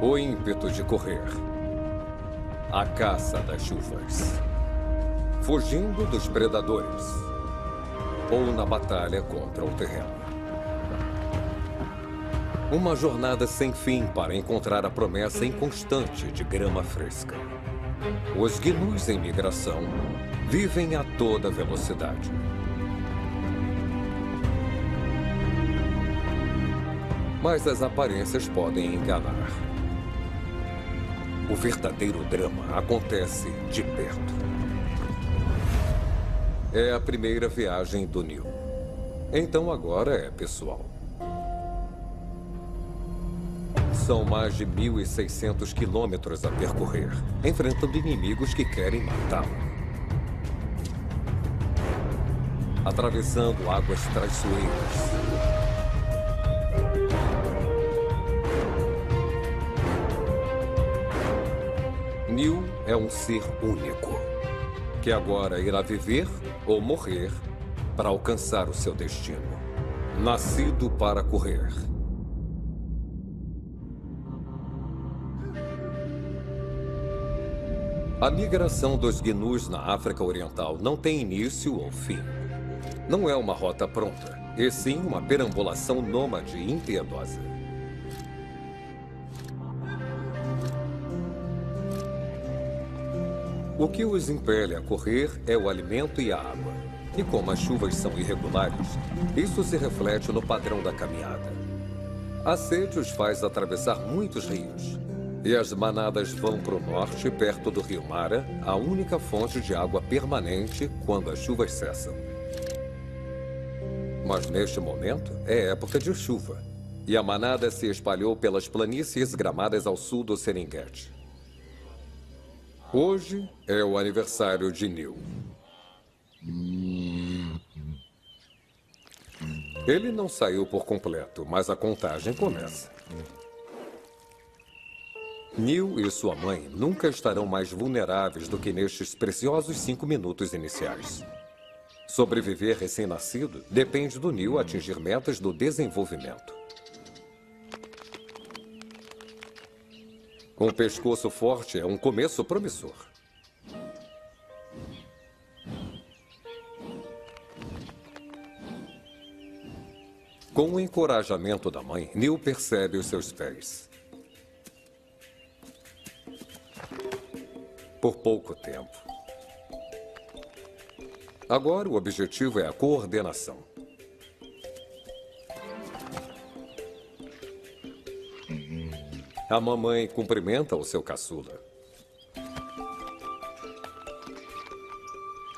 O ímpeto de correr. A caça das chuvas. Fugindo dos predadores. Ou na batalha contra o terreno. Uma jornada sem fim para encontrar a promessa inconstante de grama fresca. Os gnus em migração vivem a toda velocidade. Mas as aparências podem enganar. O verdadeiro drama acontece de perto. É a primeira viagem do Neil. Então agora é pessoal. São mais de 1.600 quilômetros a percorrer, enfrentando inimigos que querem matá-lo. Atravessando águas traiçoeiras. Neil é um ser único, que agora irá viver ou morrer para alcançar o seu destino. Nascido para correr. A migração dos gnus na África Oriental não tem início ou fim. Não é uma rota pronta, e sim uma perambulação nômade impiedosa. O que os impele a correr é o alimento e a água. E como as chuvas são irregulares, isso se reflete no padrão da caminhada. A sede os faz atravessar muitos rios. E as manadas vão para o norte, perto do rio Mara, a única fonte de água permanente quando as chuvas cessam. Mas neste momento é época de chuva. E a manada se espalhou pelas planícies gramadas ao sul do Serengeti. Hoje é o aniversário de Neil. Ele não saiu por completo, mas a contagem começa. Neil e sua mãe nunca estarão mais vulneráveis do que nestes preciosos 5 minutos iniciais. Sobreviver recém-nascido depende do Neil atingir metas do desenvolvimento. Um pescoço forte é um começo promissor. Com o encorajamento da mãe, Neil percebe os seus pés. Por pouco tempo. Agora o objetivo é a coordenação. A mamãe cumprimenta o seu caçula.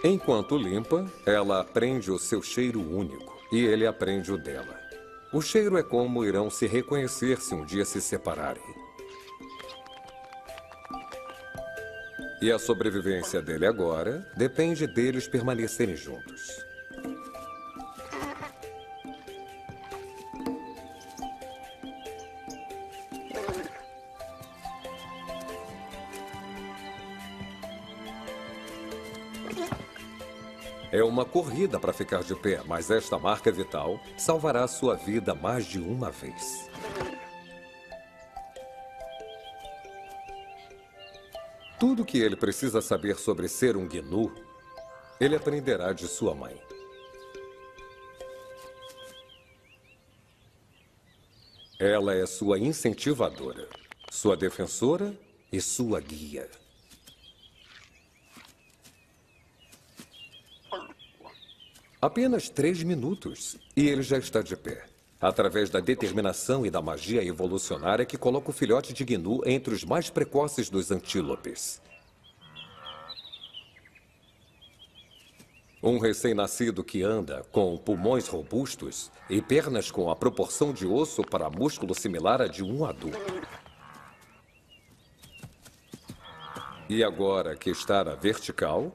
Enquanto limpa, ela aprende o seu cheiro único e ele aprende o dela. O cheiro é como irão se reconhecer se um dia se separarem. E a sobrevivência dele agora depende deles permanecerem juntos. É uma corrida para ficar de pé, mas esta marca vital salvará sua vida mais de uma vez. Tudo o que ele precisa saber sobre ser um gnu, ele aprenderá de sua mãe. Ela é sua incentivadora, sua defensora e sua guia. Apenas 3 minutos e ele já está de pé. Através da determinação e da magia evolucionária que coloca o filhote de gnu entre os mais precoces dos antílopes. Um recém-nascido que anda com pulmões robustos e pernas com a proporção de osso para músculo similar à de um adulto. E agora que está na vertical,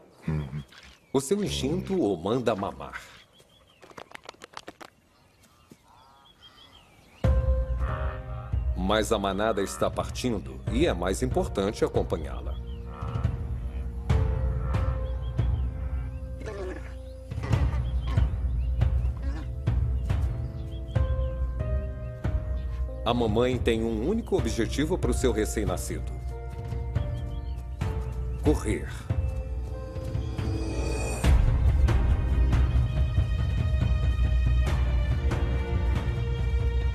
o seu instinto o manda mamar. Mas a manada está partindo e é mais importante acompanhá-la. A mamãe tem um único objetivo para o seu recém-nascido: correr.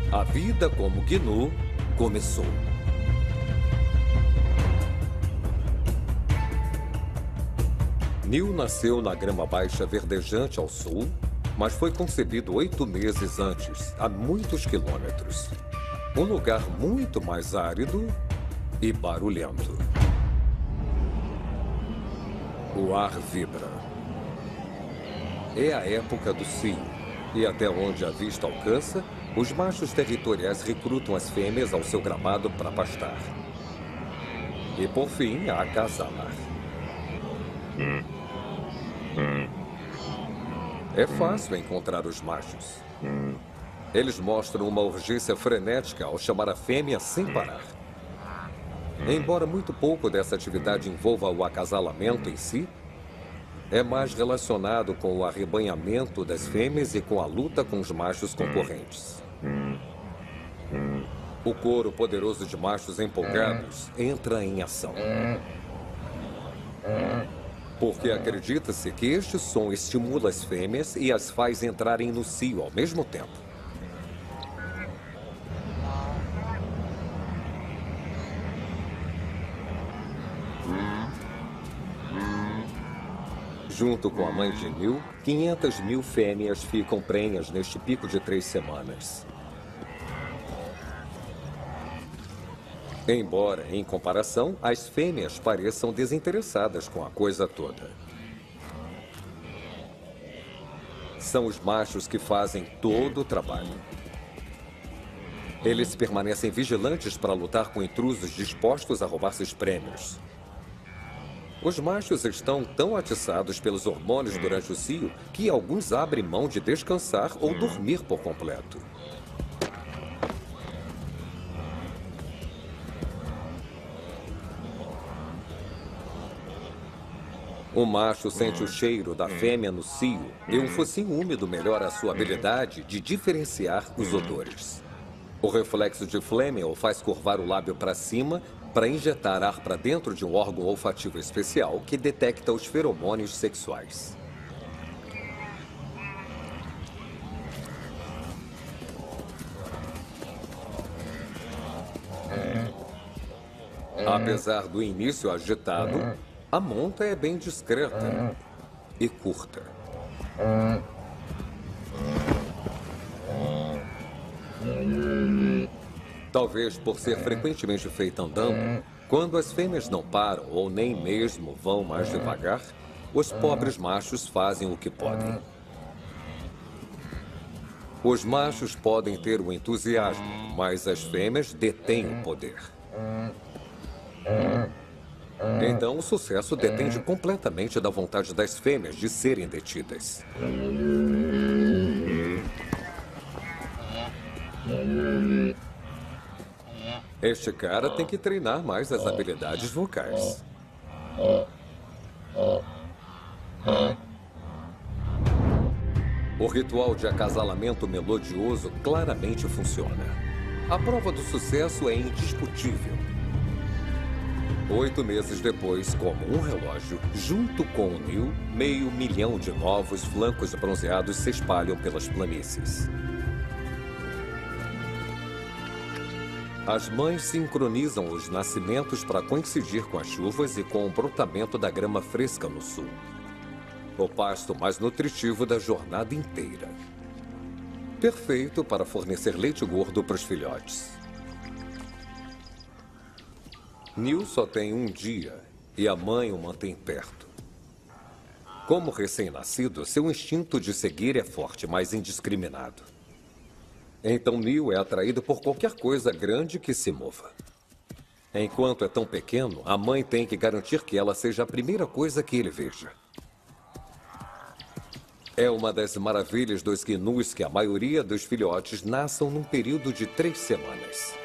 A vida como gnu começou. Neil nasceu na grama baixa verdejante ao sul, mas foi concebido 8 meses antes, a muitos quilômetros. Um lugar muito mais árido e barulhento. O ar vibra. É a época do cio, e até onde a vista alcança, os machos territoriais recrutam as fêmeas ao seu gramado para pastar. E, por fim, a acasalar. É fácil encontrar os machos. Eles mostram uma urgência frenética ao chamar a fêmea sem parar. Embora muito pouco dessa atividade envolva o acasalamento em si, é mais relacionado com o arrebanhamento das fêmeas e com a luta com os machos concorrentes. O coro poderoso de machos empolgados entra em ação. Porque acredita-se que este som estimula as fêmeas e as faz entrarem no cio ao mesmo tempo. Junto com a mãe de Neil, 500 mil fêmeas ficam prenhas neste pico de 3 semanas. Embora, em comparação, as fêmeas pareçam desinteressadas com a coisa toda. São os machos que fazem todo o trabalho. Eles permanecem vigilantes para lutar com intrusos dispostos a roubar seus prêmios. Os machos estão tão atiçados pelos hormônios durante o cio que alguns abrem mão de descansar ou dormir por completo. O macho sente o cheiro da fêmea no cio e um focinho úmido melhora a sua habilidade de diferenciar os odores. O reflexo de Fleming o faz curvar o lábio para cima para injetar ar para dentro de um órgão olfativo especial que detecta os feromônios sexuais. Apesar do início agitado, a monta é bem discreta e curta. Talvez por ser frequentemente feita andando, quando as fêmeas não param ou nem mesmo vão mais devagar, os pobres machos fazem o que podem. Os machos podem ter o entusiasmo, mas as fêmeas detêm o poder. Então, o sucesso depende completamente da vontade das fêmeas de serem detidas. Este cara tem que treinar mais as habilidades vocais. O ritual de acasalamento melodioso claramente funciona. A prova do sucesso é indiscutível. 8 meses depois, como um relógio, junto com o Neil, 500 mil de novos flancos bronzeados se espalham pelas planícies. As mães sincronizam os nascimentos para coincidir com as chuvas e com o brotamento da grama fresca no sul. O pasto mais nutritivo da jornada inteira. Perfeito para fornecer leite gordo para os filhotes. Neil só tem um dia e a mãe o mantém perto. Como recém-nascido, seu instinto de seguir é forte, mas indiscriminado. Então Neil é atraído por qualquer coisa grande que se mova. Enquanto é tão pequeno, a mãe tem que garantir que ela seja a primeira coisa que ele veja. É uma das maravilhas dos gnus que a maioria dos filhotes nasçam num período de 3 semanas.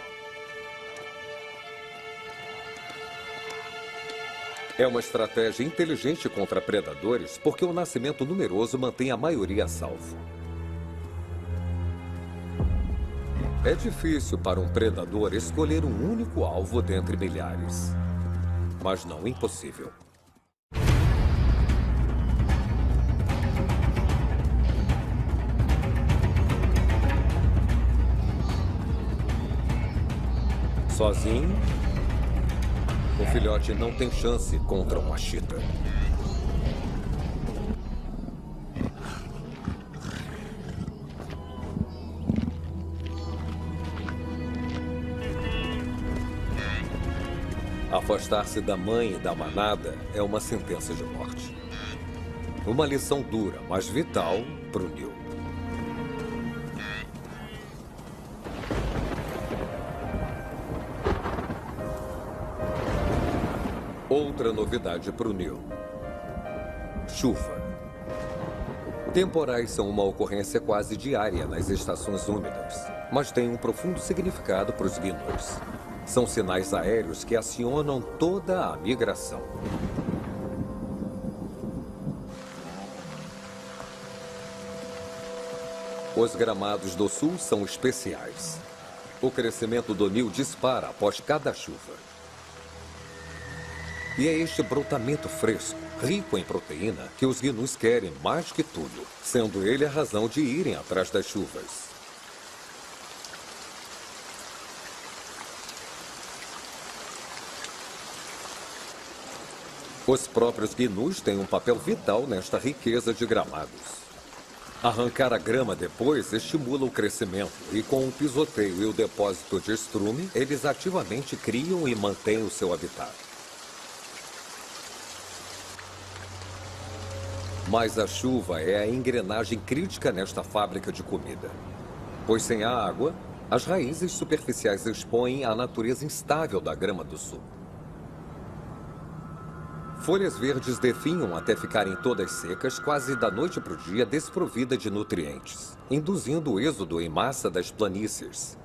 É uma estratégia inteligente contra predadores porque o nascimento numeroso mantém a maioria a salvo. É difícil para um predador escolher um único alvo dentre milhares, mas não impossível. Sozinho, o filhote não tem chance contra uma chita. Afastar-se da mãe e da manada é uma sentença de morte. Uma lição dura, mas vital para o Neil. Outra novidade para o Neil: chuva. Temporais são uma ocorrência quase diária nas estações úmidas, mas têm um profundo significado para os Gnus. São sinais aéreos que acionam toda a migração. Os gramados do sul são especiais. O crescimento do Neil dispara após cada chuva. E é este brotamento fresco, rico em proteína, que os Gnus querem mais que tudo, sendo ele a razão de irem atrás das chuvas. Os próprios Gnus têm um papel vital nesta riqueza de gramados. Arrancar a grama depois estimula o crescimento e, com o pisoteio e o depósito de estrume, eles ativamente criam e mantêm o seu habitat. Mas a chuva é a engrenagem crítica nesta fábrica de comida. Pois sem a água, as raízes superficiais expõem a natureza instável da grama do sul. Folhas verdes definham até ficarem todas secas, quase da noite para o dia, desprovida de nutrientes, induzindo o êxodo em massa das planícies.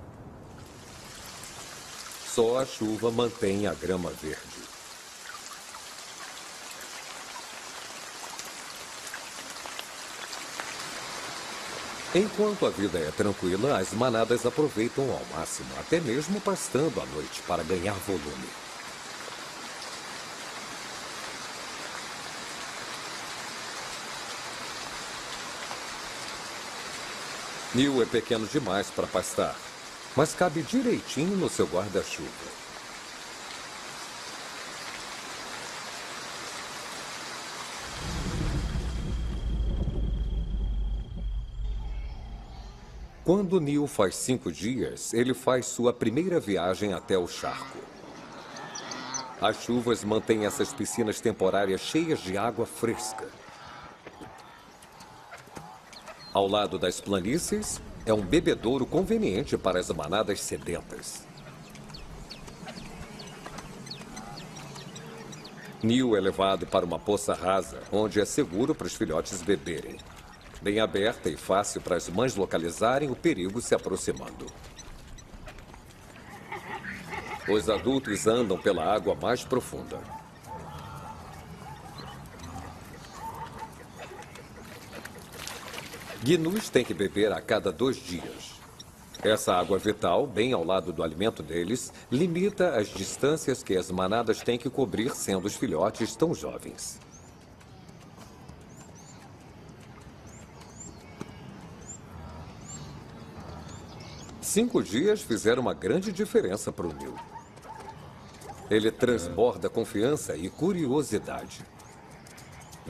Só a chuva mantém a grama verde. Enquanto a vida é tranquila, as manadas aproveitam ao máximo, até mesmo pastando à noite para ganhar volume. Neil é pequeno demais para pastar, mas cabe direitinho no seu guarda-chuva. Quando Neil faz 5 dias, ele faz sua primeira viagem até o charco. As chuvas mantêm essas piscinas temporárias cheias de água fresca. Ao lado das planícies, é um bebedouro conveniente para as manadas sedentas. Neil é levado para uma poça rasa, onde é seguro para os filhotes beberem. Bem aberta e fácil para as mães localizarem o perigo se aproximando. Os adultos andam pela água mais profunda. Gnus têm que beber a cada 2 dias. Essa água vital, bem ao lado do alimento deles, limita as distâncias que as manadas têm que cobrir, sendo os filhotes tão jovens. 5 dias fizeram uma grande diferença para o Neil. Ele transborda confiança e curiosidade.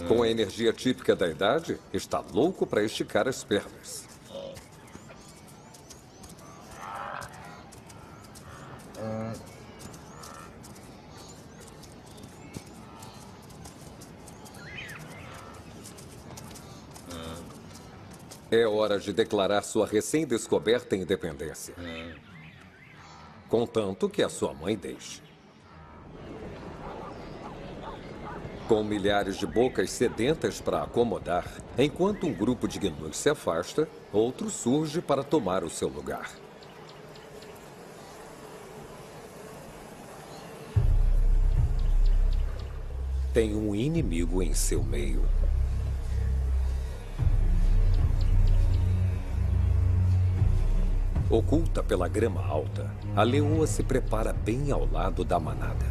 Com a energia típica da idade, está louco para esticar as pernas. É hora de declarar sua recém-descoberta independência. Contanto que a sua mãe deixe. Com milhares de bocas sedentas para acomodar, enquanto um grupo de Gnus se afasta, outro surge para tomar o seu lugar. Tem um inimigo em seu meio. Oculta pela grama alta, a leoa se prepara bem ao lado da manada.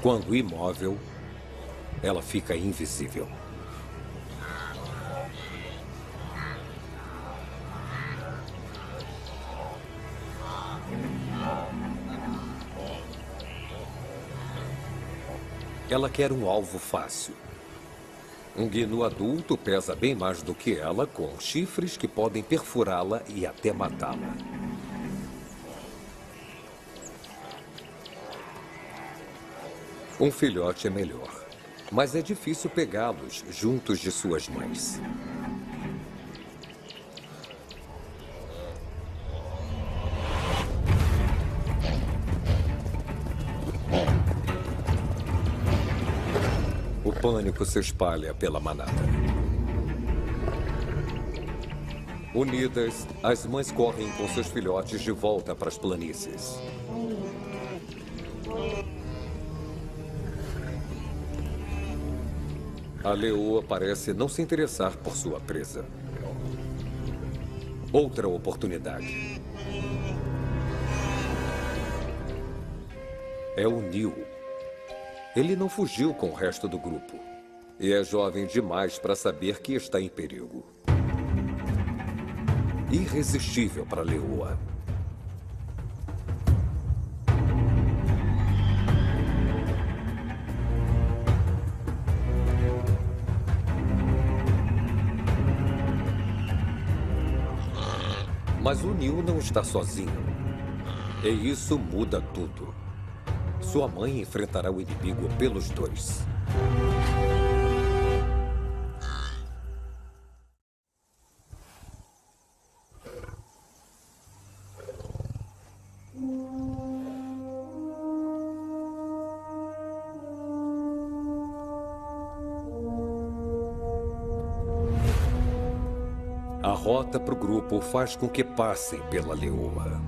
Quando imóvel, ela fica invisível. Ela quer um alvo fácil. Um gnu adulto pesa bem mais do que ela, com chifres que podem perfurá-la e até matá-la. Um filhote é melhor, mas é difícil pegá-los juntos de suas mães. O pânico se espalha pela manada. Unidas, as mães correm com seus filhotes de volta para as planícies. A leoa parece não se interessar por sua presa. Outra oportunidade. É o Niu. Ele não fugiu com o resto do grupo. E é jovem demais para saber que está em perigo. Irresistível para a leoa. Mas o Niu não está sozinho. E isso muda tudo. Sua mãe enfrentará o inimigo pelos dois. A rota para o grupo faz com que passem pela leoa.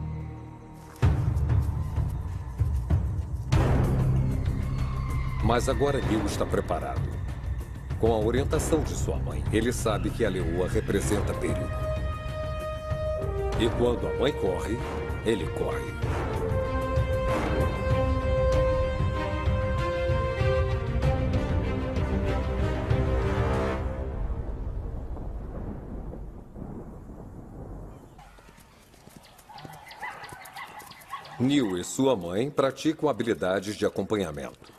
Mas agora Niu está preparado. Com a orientação de sua mãe, ele sabe que a leoa representa perigo. E quando a mãe corre, ele corre. Niu e sua mãe praticam habilidades de acompanhamento.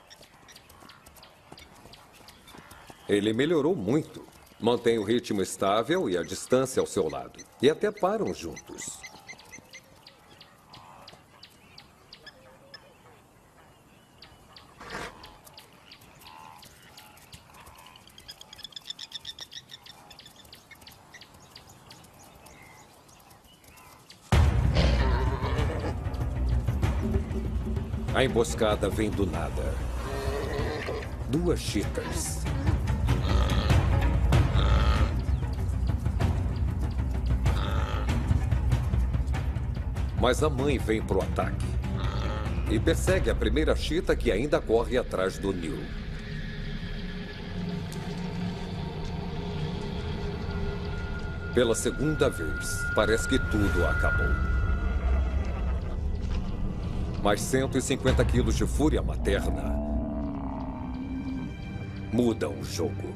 Ele melhorou muito. Mantém o ritmo estável e a distância ao seu lado. E até param juntos. A emboscada vem do nada. 2 cheetahs. Mas a mãe vem pro ataque. E persegue a primeira cheetah que ainda corre atrás do Niu. Pela segunda vez, parece que tudo acabou. Mas 150 quilos de fúria materna mudam o jogo.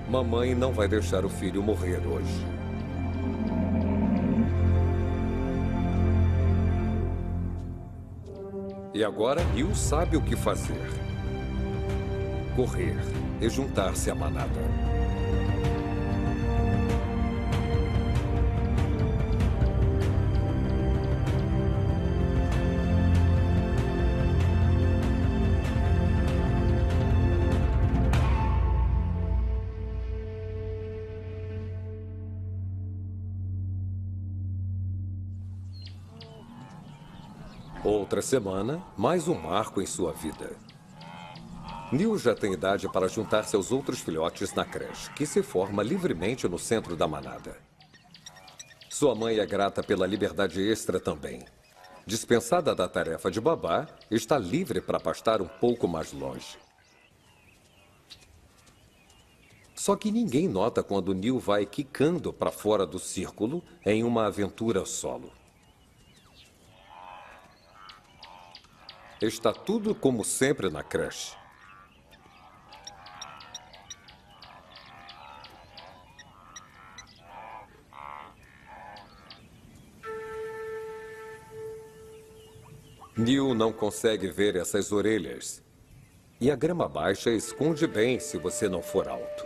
Mamãe não vai deixar o filho morrer hoje. E agora Niu sabe o que fazer. Correr e juntar-se à manada. Outra semana, mais um marco em sua vida. Niu já tem idade para juntar-se aos outros filhotes na creche, que se forma livremente no centro da manada. Sua mãe é grata pela liberdade extra também. Dispensada da tarefa de babá, está livre para pastar um pouco mais longe. Só que ninguém nota quando Neil vai quicando para fora do círculo em uma aventura solo. Está tudo como sempre na creche. Neil não consegue ver essas orelhas. E a grama baixa esconde bem se você não for alto.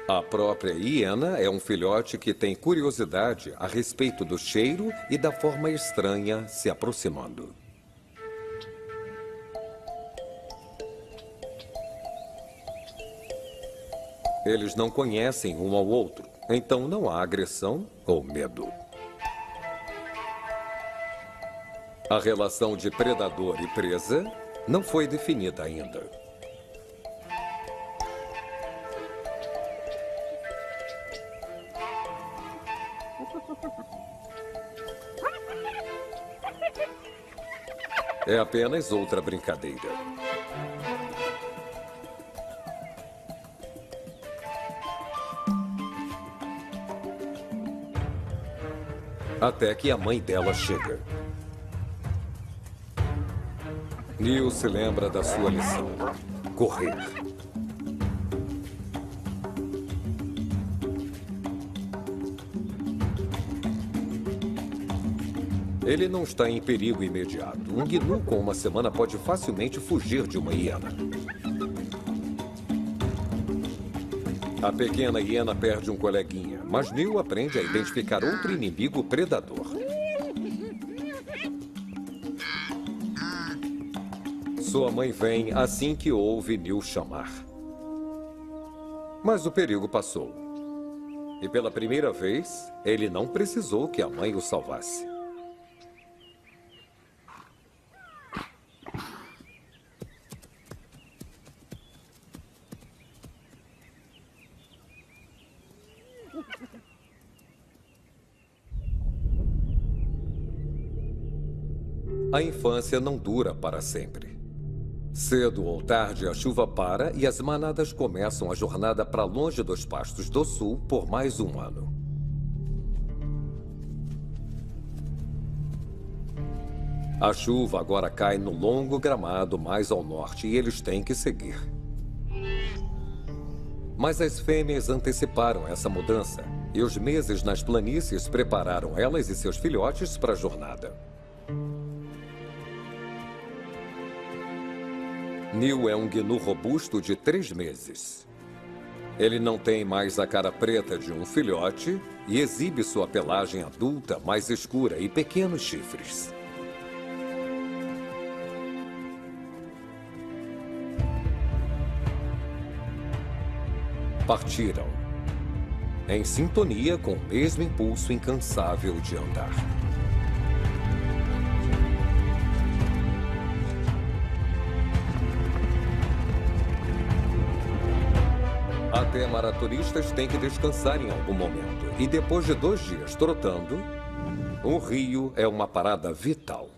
A própria hiena é um filhote que tem curiosidade a respeito do cheiro e da forma estranha se aproximando. Eles não conhecem um ao outro, então não há agressão ou medo. A relação de predador e presa não foi definida ainda. É apenas outra brincadeira. Até que a mãe dela chega. Neil se lembra da sua lição: correr. Ele não está em perigo imediato. Um gnu com uma semana pode facilmente fugir de uma hiena. A pequena hiena perde um coleguinha, mas Neil aprende a identificar outro inimigo predador. Sua mãe vem assim que ouve Neil chamar. Mas o perigo passou. E pela primeira vez, ele não precisou que a mãe o salvasse. A infância não dura para sempre. Cedo ou tarde, a chuva para e as manadas começam a jornada para longe dos pastos do sul por mais um ano. A chuva agora cai no longo gramado mais ao norte e eles têm que seguir. Mas as fêmeas anteciparam essa mudança e os meses nas planícies prepararam elas e seus filhotes para a jornada. Neil é um gnu robusto de 3 meses. Ele não tem mais a cara preta de um filhote e exibe sua pelagem adulta mais escura e pequenos chifres. Partiram, em sintonia com o mesmo impulso incansável de andar. Até maratonistas têm que descansar em algum momento. E depois de 2 dias trotando, um rio é uma parada vital.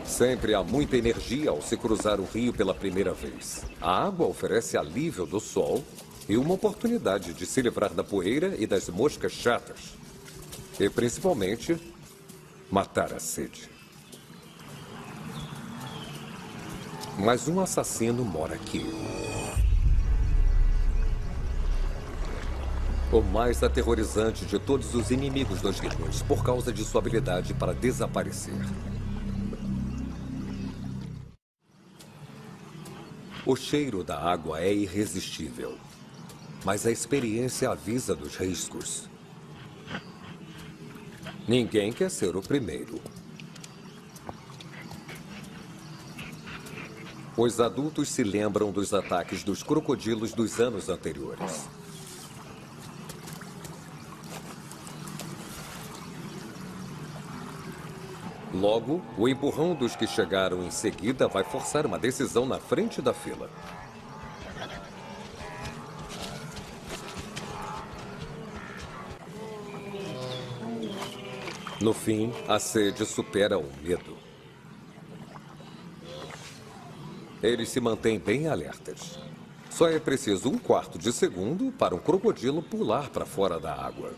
Sempre há muita energia ao se cruzar o rio pela primeira vez. A água oferece alívio do sol e uma oportunidade de se livrar da poeira e das moscas chatas. E, principalmente, matar a sede. Mas um assassino mora aqui. O mais aterrorizante de todos os inimigos dos gnus, por causa de sua habilidade para desaparecer. O cheiro da água é irresistível, mas a experiência avisa dos riscos. Ninguém quer ser o primeiro. Os adultos se lembram dos ataques dos crocodilos dos anos anteriores. Logo, o empurrão dos que chegaram em seguida vai forçar uma decisão na frente da fila. No fim, a sede supera o medo. Eles se mantêm bem alertas. Só é preciso 1/4 de segundo para um crocodilo pular para fora da água.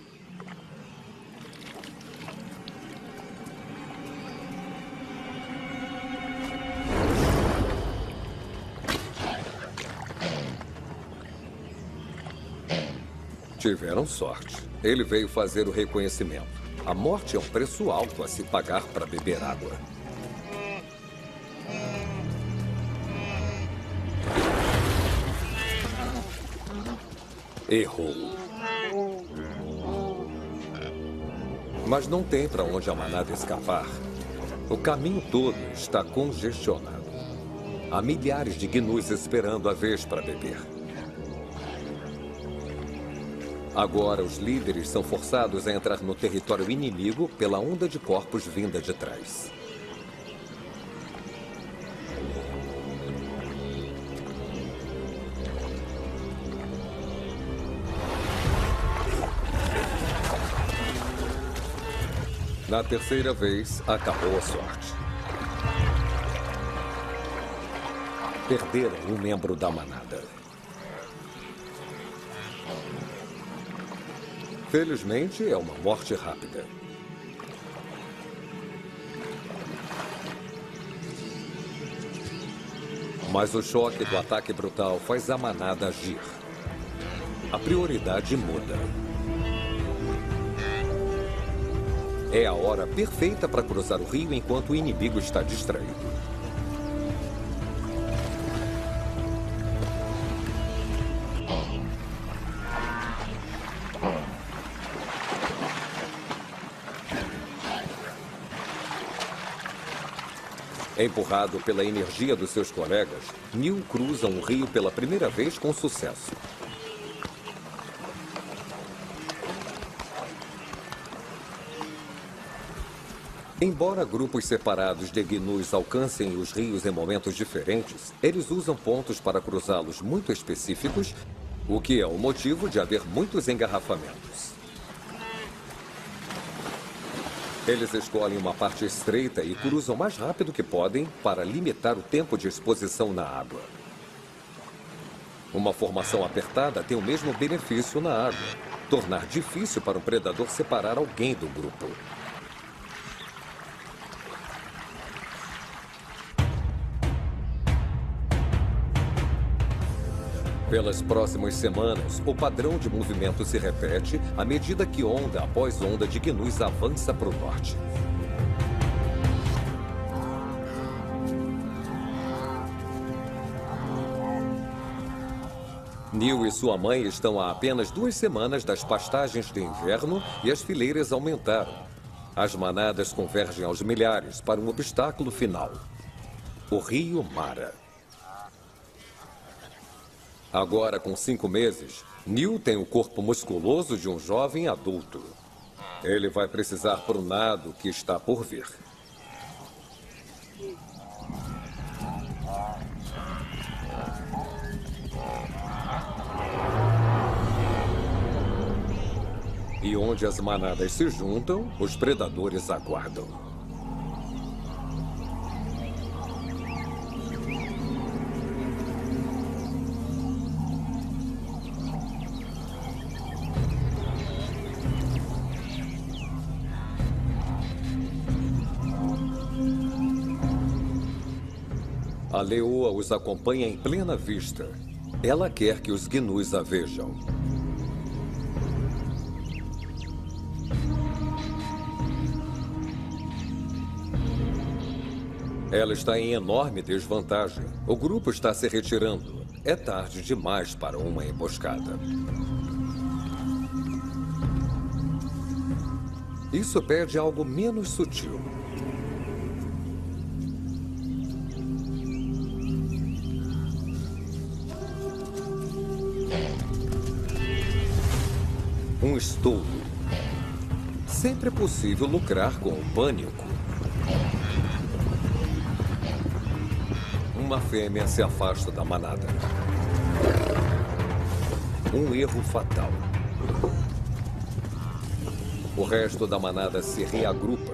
Tiveram sorte. Ele veio fazer o reconhecimento. A morte é um preço alto a se pagar para beber água. Errou. Mas não tem para onde a manada escapar. O caminho todo está congestionado. Há milhares de gnus esperando a vez para beber. Agora, os líderes são forçados a entrar no território inimigo pela onda de corpos vinda de trás. Na terceira vez, acabou a sorte. Perderam um membro da manada. Felizmente, é uma morte rápida. Mas o choque do ataque brutal faz a manada agir. A prioridade muda. É a hora perfeita para cruzar o rio enquanto o inimigo está distraído. Empurrado pela energia dos seus colegas, Neil cruza um rio pela primeira vez com sucesso. Embora grupos separados de gnus alcancem os rios em momentos diferentes, eles usam pontos para cruzá-los muito específicos, o que é o motivo de haver muitos engarrafamentos. Eles escolhem uma parte estreita e cruzam o mais rápido que podem para limitar o tempo de exposição na água. Uma formação apertada tem o mesmo benefício na água: tornar difícil para um predador separar alguém do grupo. Pelas próximas semanas, o padrão de movimento se repete à medida que onda após onda de gnus avança para o norte. Neil e sua mãe estão há apenas 2 semanas das pastagens de inverno e as fileiras aumentaram. As manadas convergem aos milhares para um obstáculo final: o rio Mara. Agora, com 5 meses, Neil tem o corpo musculoso de um jovem adulto. Ele vai precisar para o nado que está por vir. E onde as manadas se juntam, os predadores aguardam. A leoa os acompanha em plena vista. Ela quer que os gnus a vejam. Ela está em enorme desvantagem. O grupo está se retirando. É tarde demais para uma emboscada. Isso pede algo menos sutil. Um estouro. Sempre é possível lucrar com o pânico. Uma fêmea se afasta da manada. Um erro fatal. O resto da manada se reagrupa.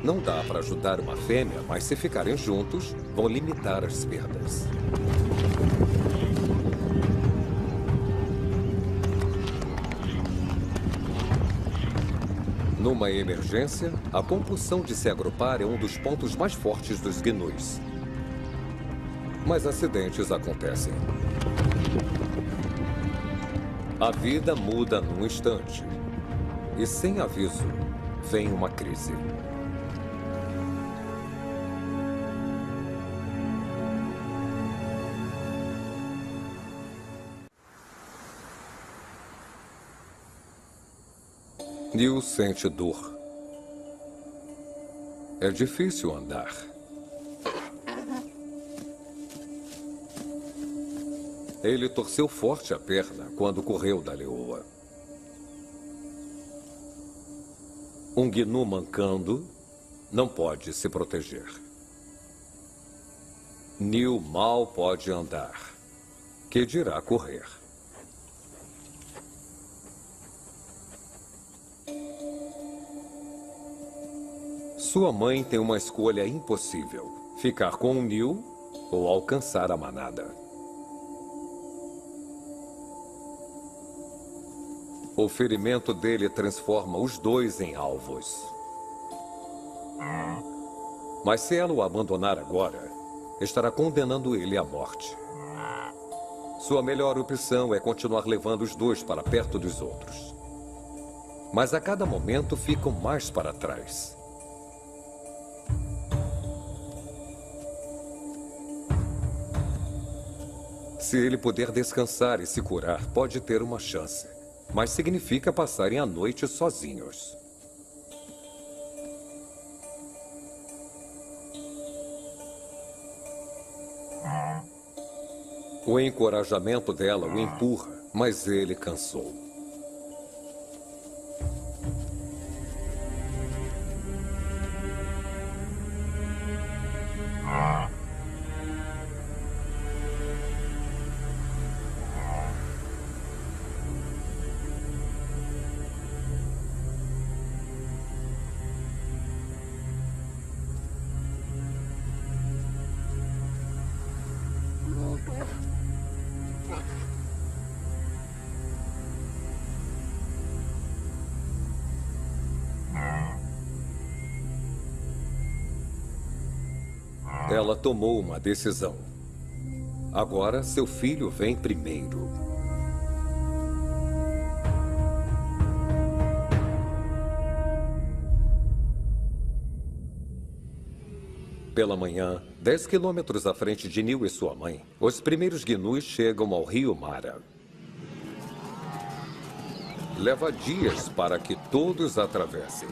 Não dá para ajudar uma fêmea, mas se ficarem juntos, vão limitar as perdas. Numa emergência, a compulsão de se agrupar é um dos pontos mais fortes dos gnus. Mas acidentes acontecem. A vida muda num instante. E sem aviso, vem uma crise. Neil sente dor. É difícil andar. Ele torceu forte a perna quando correu da leoa. Um gnu mancando não pode se proteger. Neil mal pode andar. Que dirá correr? Sua mãe tem uma escolha impossível: ficar com o Neil ou alcançar a manada. O ferimento dele transforma os dois em alvos. Mas se ela o abandonar agora, estará condenando ele à morte. Sua melhor opção é continuar levando os dois para perto dos outros. Mas a cada momento ficam mais para trás. Se ele puder descansar e se curar, pode ter uma chance. Mas significa passarem a noite sozinhos. O encorajamento dela o empurra, mas ele cansou. Ela tomou uma decisão. Agora, seu filho vem primeiro. Pela manhã, 10 quilômetros à frente de Neil e sua mãe, os primeiros gnus chegam ao rio Mara. Leva dias para que todos atravessem.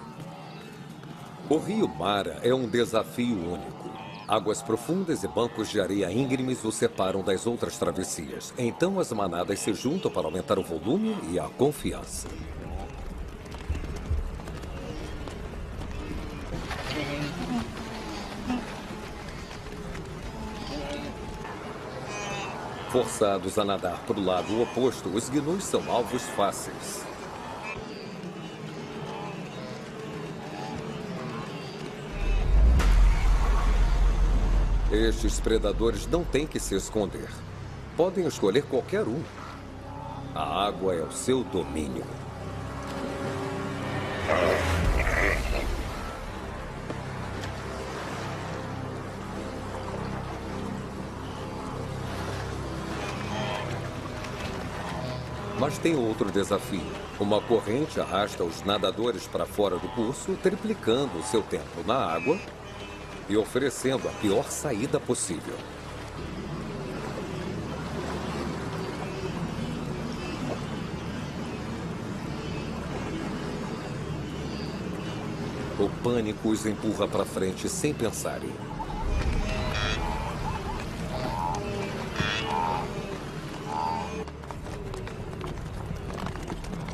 O rio Mara é um desafio único. Águas profundas e bancos de areia íngremes o separam das outras travessias. Então as manadas se juntam para aumentar o volume e a confiança. Forçados a nadar para o lado oposto, os gnus são alvos fáceis. Estes predadores não têm que se esconder. Podem escolher qualquer um. A água é o seu domínio. Mas tem outro desafio. Uma corrente arrasta os nadadores para fora do curso, triplicando o seu tempo na água e oferecendo a pior saída possível. O pânico os empurra para frente sem pensarem.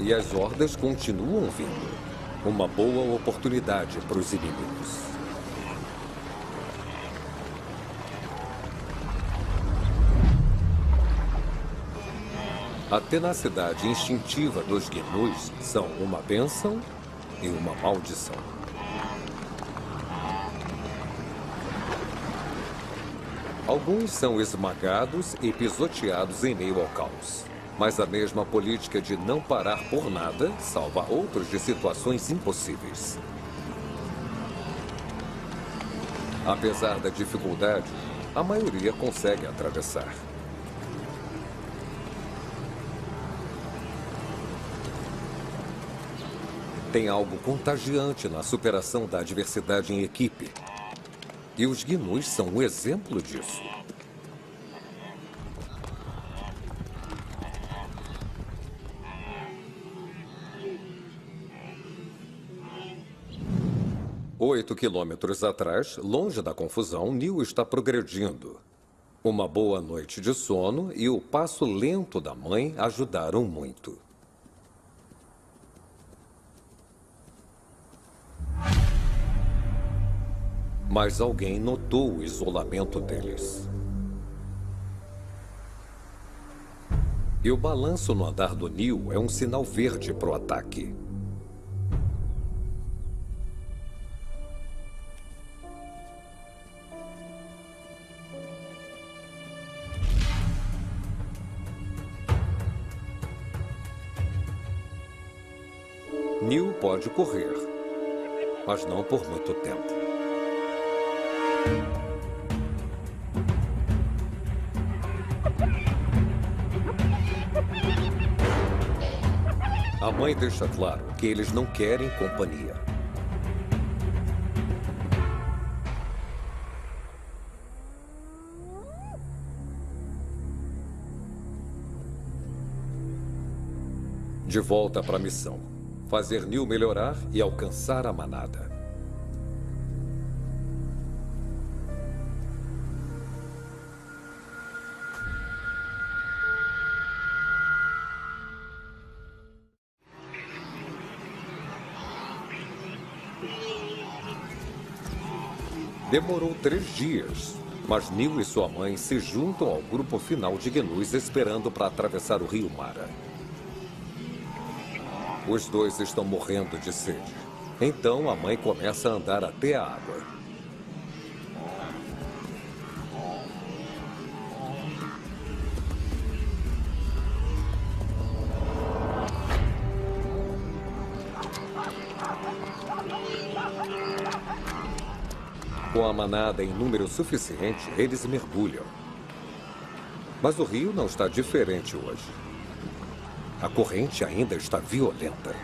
E as hordas continuam vindo. Uma boa oportunidade para os inimigos. A tenacidade instintiva dos gnus são uma bênção e uma maldição. Alguns são esmagados e pisoteados em meio ao caos. Mas a mesma política de não parar por nada salva outros de situações impossíveis. Apesar da dificuldade, a maioria consegue atravessar. Tem algo contagiante na superação da adversidade em equipe. E os gnus são um exemplo disso. Oito quilômetros atrás, longe da confusão, Neil está progredindo. Uma boa noite de sono e o passo lento da mãe ajudaram muito. Mas alguém notou o isolamento deles. E o balanço no andar do Neil é um sinal verde para o ataque. Neil pode correr, mas não por muito tempo. A mãe deixa claro que eles não querem companhia. De volta para a missão. Fazer Neil melhorar e alcançar a manada. Demorou 3 dias, mas Neil e sua mãe se juntam ao grupo final de gnus esperando para atravessar o rio Mara. Os dois estão morrendo de sede. Então a mãe começa a andar até a água. Com a manada em número suficiente, eles mergulham. Mas o rio não está diferente hoje. A corrente ainda está violenta.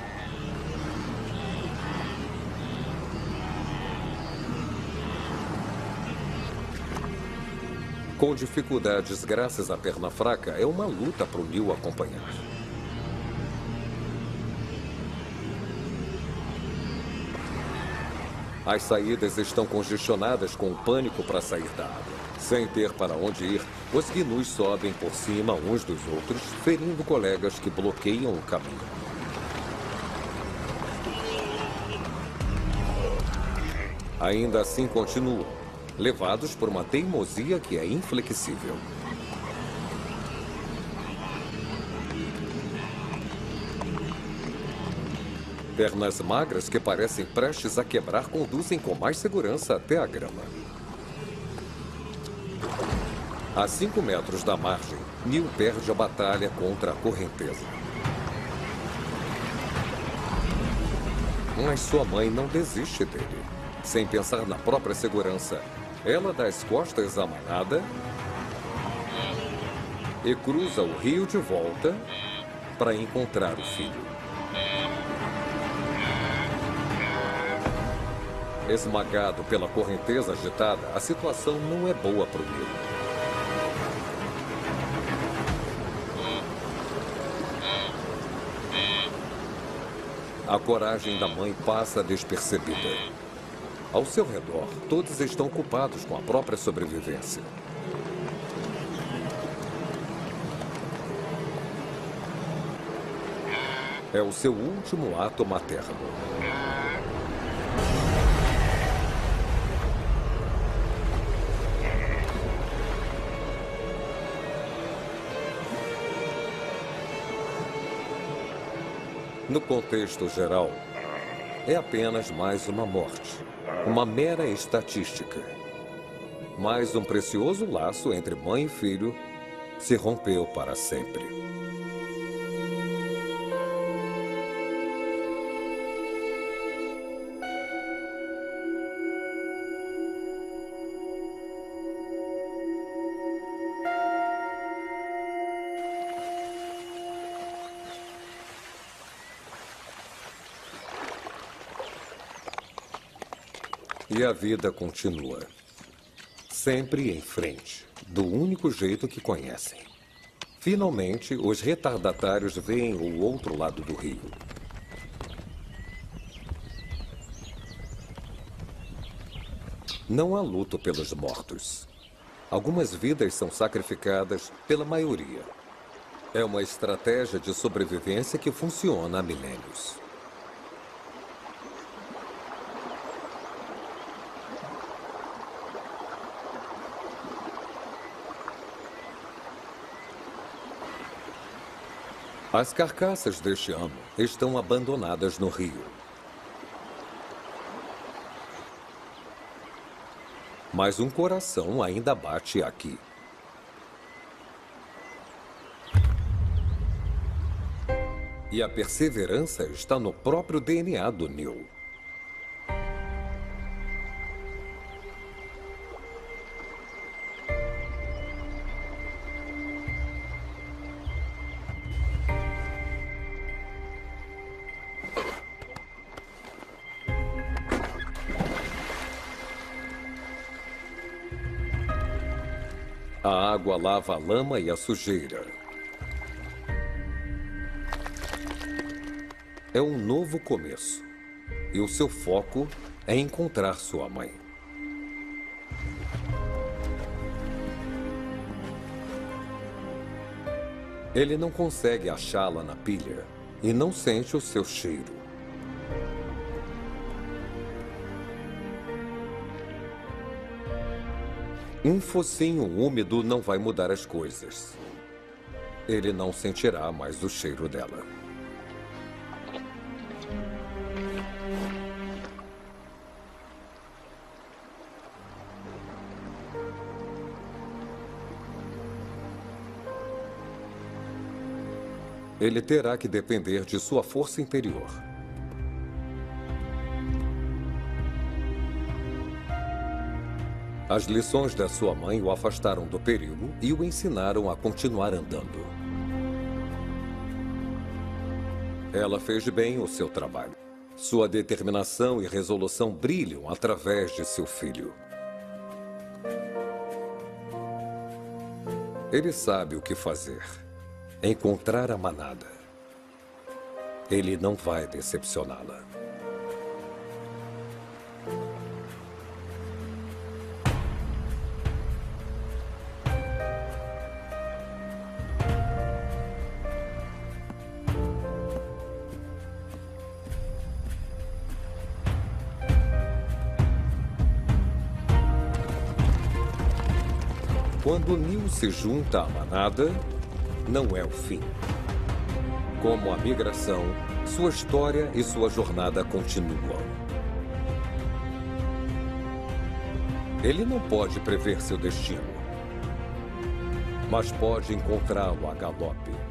Com dificuldades graças à perna fraca, é uma luta para o Neil acompanhar. As saídas estão congestionadas com o pânico para sair da água. Sem ter para onde ir, os gnus sobem por cima uns dos outros, ferindo colegas que bloqueiam o caminho. Ainda assim continuam, levados por uma teimosia que é inflexível. Pernas magras que parecem prestes a quebrar conduzem com mais segurança até a grama. A 5 metros da margem, Neil perde a batalha contra a correnteza. Mas sua mãe não desiste dele. Sem pensar na própria segurança, ela dá as costas à manada e cruza o rio de volta para encontrar o filho. Esmagado pela correnteza agitada, a situação não é boa para o Neil. A coragem da mãe passa despercebida. Ao seu redor, todos estão ocupados com a própria sobrevivência. É o seu último ato materno. No contexto geral, é apenas mais uma morte, uma mera estatística. Mas um precioso laço entre mãe e filho se rompeu para sempre. E a vida continua. Sempre em frente, do único jeito que conhecem. Finalmente, os retardatários veem o outro lado do rio. Não há luto pelos mortos. Algumas vidas são sacrificadas pela maioria. É uma estratégia de sobrevivência que funciona há milênios. As carcaças deste ano estão abandonadas no rio. Mas um coração ainda bate aqui. E a perseverança está no próprio DNA do Neil. A água lava a lama e a sujeira. É um novo começo. E o seu foco é encontrar sua mãe. Ele não consegue achá-la na pilha e não sente o seu cheiro. Um focinho úmido não vai mudar as coisas. Ele não sentirá mais o cheiro dela. Ele terá que depender de sua força interior. As lições da sua mãe o afastaram do perigo e o ensinaram a continuar andando. Ela fez bem o seu trabalho. Sua determinação e resolução brilham através de seu filho. Ele sabe o que fazer. Encontrar a manada. Ele não vai decepcioná-la. Quando Neil se junta à manada, não é o fim. Como a migração, sua história e sua jornada continuam. Ele não pode prever seu destino, mas pode encontrá-lo a galope.